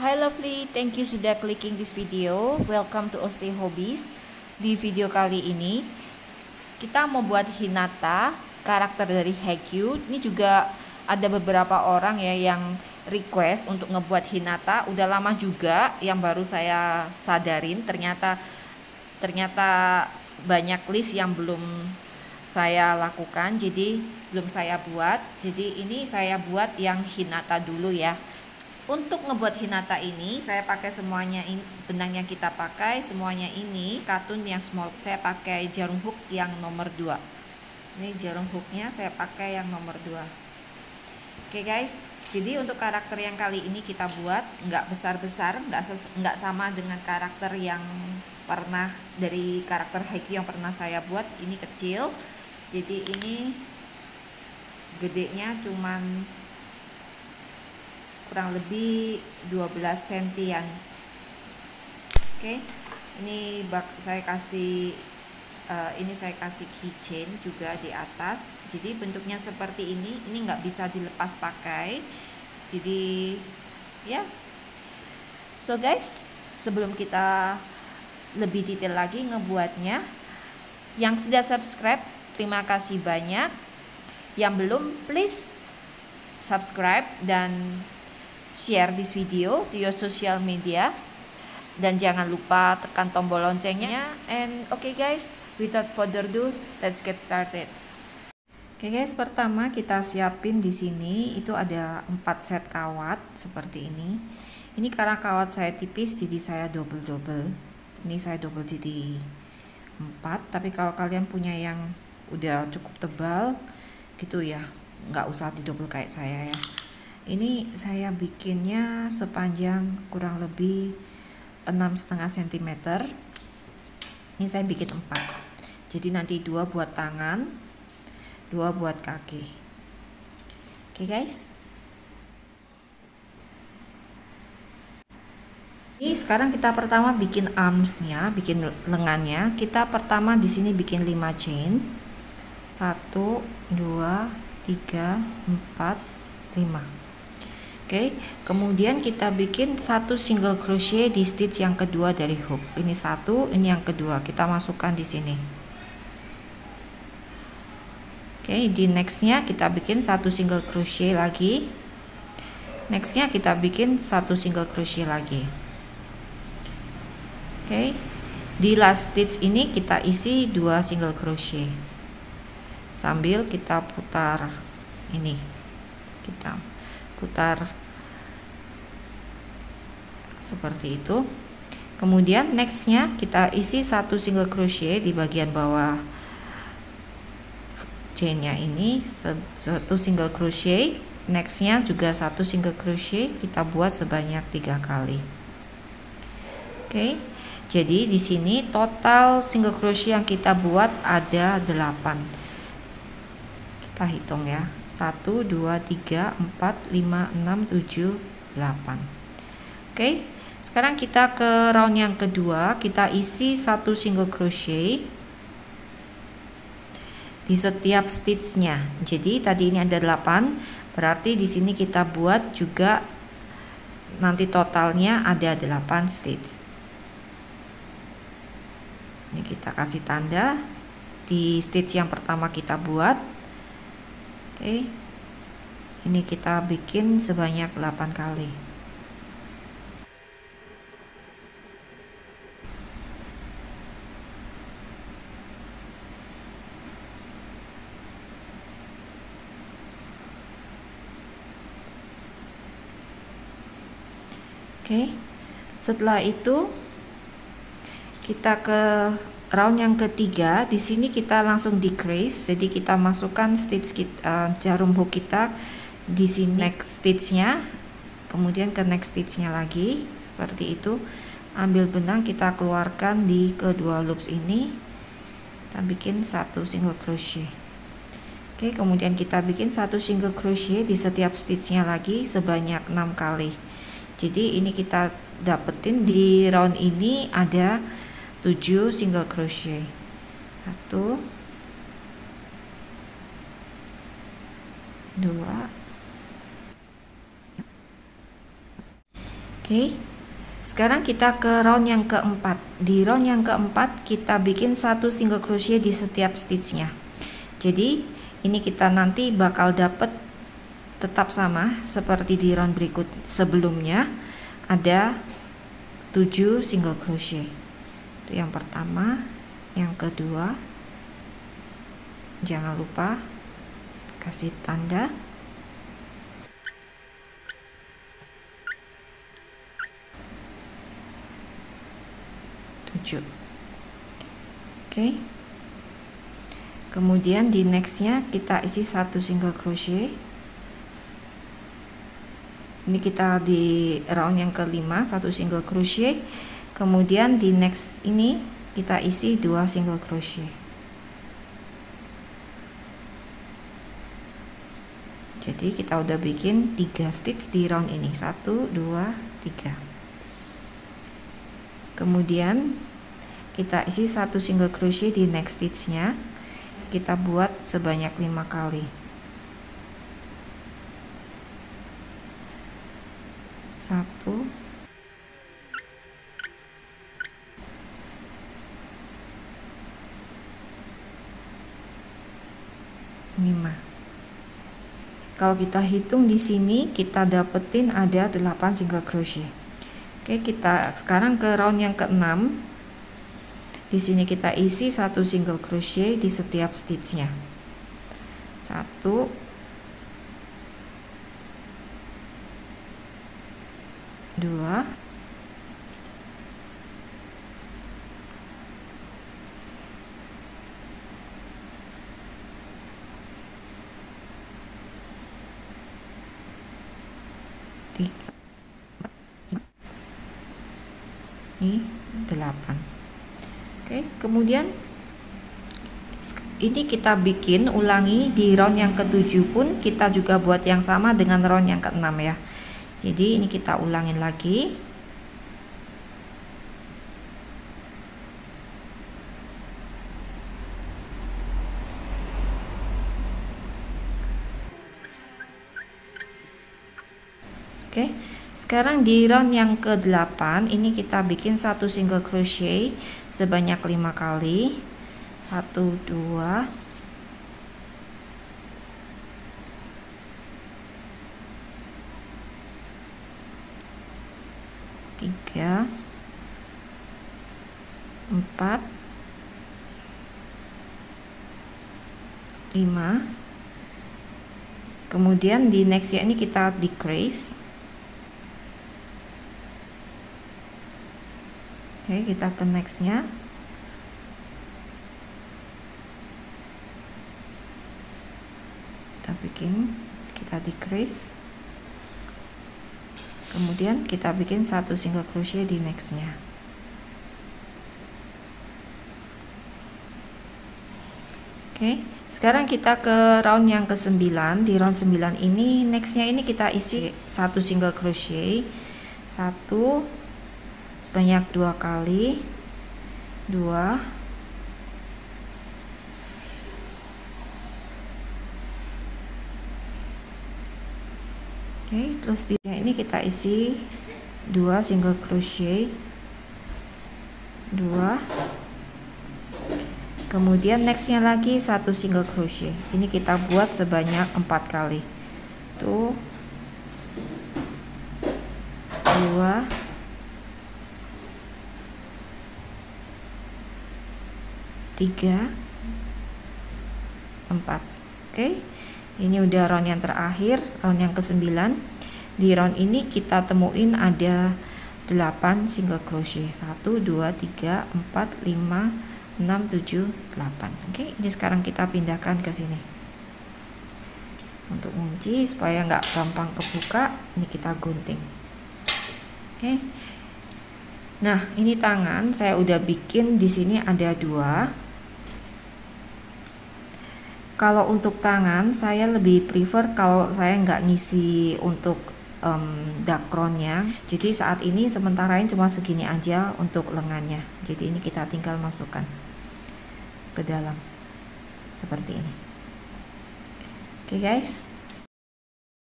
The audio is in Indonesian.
Hi lovely, thank you sudah clicking this video. Welcome to Oste Hobbies. Di video kali ini kita mau buat Hinata, karakter dari Haikyuu. Ini juga ada beberapa orang ya yang request untuk ngebuat Hinata. Udah lama juga yang baru saya sadarin ternyata banyak list yang belum saya lakukan, jadi belum saya buat. Jadi ini saya buat yang Hinata dulu ya. Untuk ngebuat Hinata ini saya pakai semuanya, benang yang kita pakai semuanya ini katun yang small. Saya pakai jarum hook yang nomor 2. Ini jarum hooknya saya pakai yang nomor 2. Oke guys, jadi untuk karakter yang kali ini kita buat nggak besar-besar, nggak sama dengan karakter yang pernah dari karakter Haikyuu yang pernah saya buat. Ini kecil, jadi ini gedenya cuman kurang lebih 12 sentian. Oke, ini saya kasih keychain juga di atas. Jadi bentuknya seperti ini nggak bisa dilepas pakai. Jadi ya, so guys, sebelum kita lebih detail lagi ngebuatnya, yang sudah subscribe terima kasih banyak. Yang belum, please subscribe dan share this video to your social media, dan jangan lupa tekan tombol loncengnya. And okay guys, without further ado, let's get started. Oke guys, pertama kita siapin di sini itu ada 4 set kawat seperti ini. Ini karena kawat saya tipis jadi saya double. Ini saya double jadi 4, tapi kalau kalian punya yang udah cukup tebal gitu ya, nggak usah di double kayak saya ya. Ini saya bikinnya sepanjang kurang lebih 6,5 cm. Ini saya bikin 4. Jadi nanti 2 buat tangan, 2 buat kaki. Oke guys. Ini sekarang kita pertama bikin armsnya, bikin lengannya. Kita pertama di sini bikin 5 chain. 1 2 3 4 5. Oke, kemudian kita bikin 1 single crochet di stitch yang kedua dari hook. Ini 1, ini yang kedua. Kita masukkan di sini. Oke, di nextnya kita bikin 1 single crochet lagi. Nextnya kita bikin 1 single crochet lagi. Oke, di last stitch ini kita isi 2 single crochet. Sambil kita putar ini. Kita putar seperti itu. Kemudian nextnya kita isi 1 single crochet di bagian bawah chainnya ini, 1 single crochet. Nextnya juga 1 single crochet, kita buat sebanyak 3 kali. Oke, jadi di sini total single crochet yang kita buat ada 8. Kita hitung ya, 1 2 3 4 5 6 7 8. Oke, sekarang kita ke round yang kedua. Kita isi 1 single crochet di setiap stitchnya. Jadi tadi ini ada 8, berarti di sini kita buat juga nanti totalnya ada 8 stitch. Ini kita kasih tanda di stitch yang pertama kita buat. Oke, ini kita bikin sebanyak 8 kali. Oke, setelah itu kita ke round yang ketiga. Di sini kita langsung decrease, jadi kita masukkan stitch jarum hook kita di sini next stitchnya, kemudian ke next stitchnya lagi seperti itu. Ambil benang, kita keluarkan di kedua loops ini, kita bikin 1 single crochet. Oke, kemudian kita bikin 1 single crochet di setiap stitchnya lagi sebanyak 6 kali. Jadi ini kita dapetin di round ini ada 7 single crochet. 1 2. Oke, sekarang kita ke round yang keempat. Di round yang keempat kita bikin 1 single crochet di setiap stitchnya. Jadi ini kita nanti bakal dapet tetap sama seperti di round berikut sebelumnya, ada 7 single crochet. Itu yang pertama, yang kedua. Jangan lupa kasih tanda. Oke. Kemudian di nextnya kita isi 1 single crochet. Ini kita di round yang kelima 1 single crochet. Kemudian di next ini kita isi 2 single crochet. Jadi kita udah bikin 3 stitch di round ini, 1 2 3. Kemudian kita isi 1 single crochet di next stitchnya, kita buat sebanyak 5 kali. 1 5. Kalau kita hitung di sini kita dapetin ada 8 single crochet. Oke, kita sekarang ke round yang ke-6. Di sini kita isi 1 single crochet di setiap stitchnya. 1 2 3. Ini 8. Oke, kemudian ini kita bikin ulangi di round yang ke-7 pun kita juga buat yang sama dengan round yang ke-6 ya. Jadi ini kita ulangin lagi. Oke. Sekarang di round yang ke-8 ini kita bikin 1 single crochet sebanyak 5 kali. 1 2 3 4 5. Kemudian di next ya ini kita decrease. Oke, kita ke nextnya. Kita decrease. Kemudian kita bikin 1 single crochet di nextnya. Oke, sekarang kita ke round yang ke-9. Di round 9 ini nextnya ini kita isi 1 single crochet, 1 sebanyak 2 kali, 2 oke, terus di ini kita isi 2 single crochet, 2, kemudian nextnya lagi 1 single crochet. Ini kita buat sebanyak 4 kali. Tuh 2 3 4. Oke, ini udah round yang terakhir, round yang ke-9. Di round ini kita temuin ada 8 single crochet, 1 2 3 4 5 6 7 8. Oke, ini sekarang kita pindahkan ke sini untuk kunci supaya nggak gampang kebuka. Ini kita gunting. Oke, nah ini tangan saya udah bikin, di sini ada 2. Kalau untuk tangan saya lebih prefer kalau saya nggak ngisi untuk dakronnya. Jadi saat ini sementara ini cuma segini aja untuk lengannya. Jadi ini kita tinggal masukkan ke dalam seperti ini. Oke guys,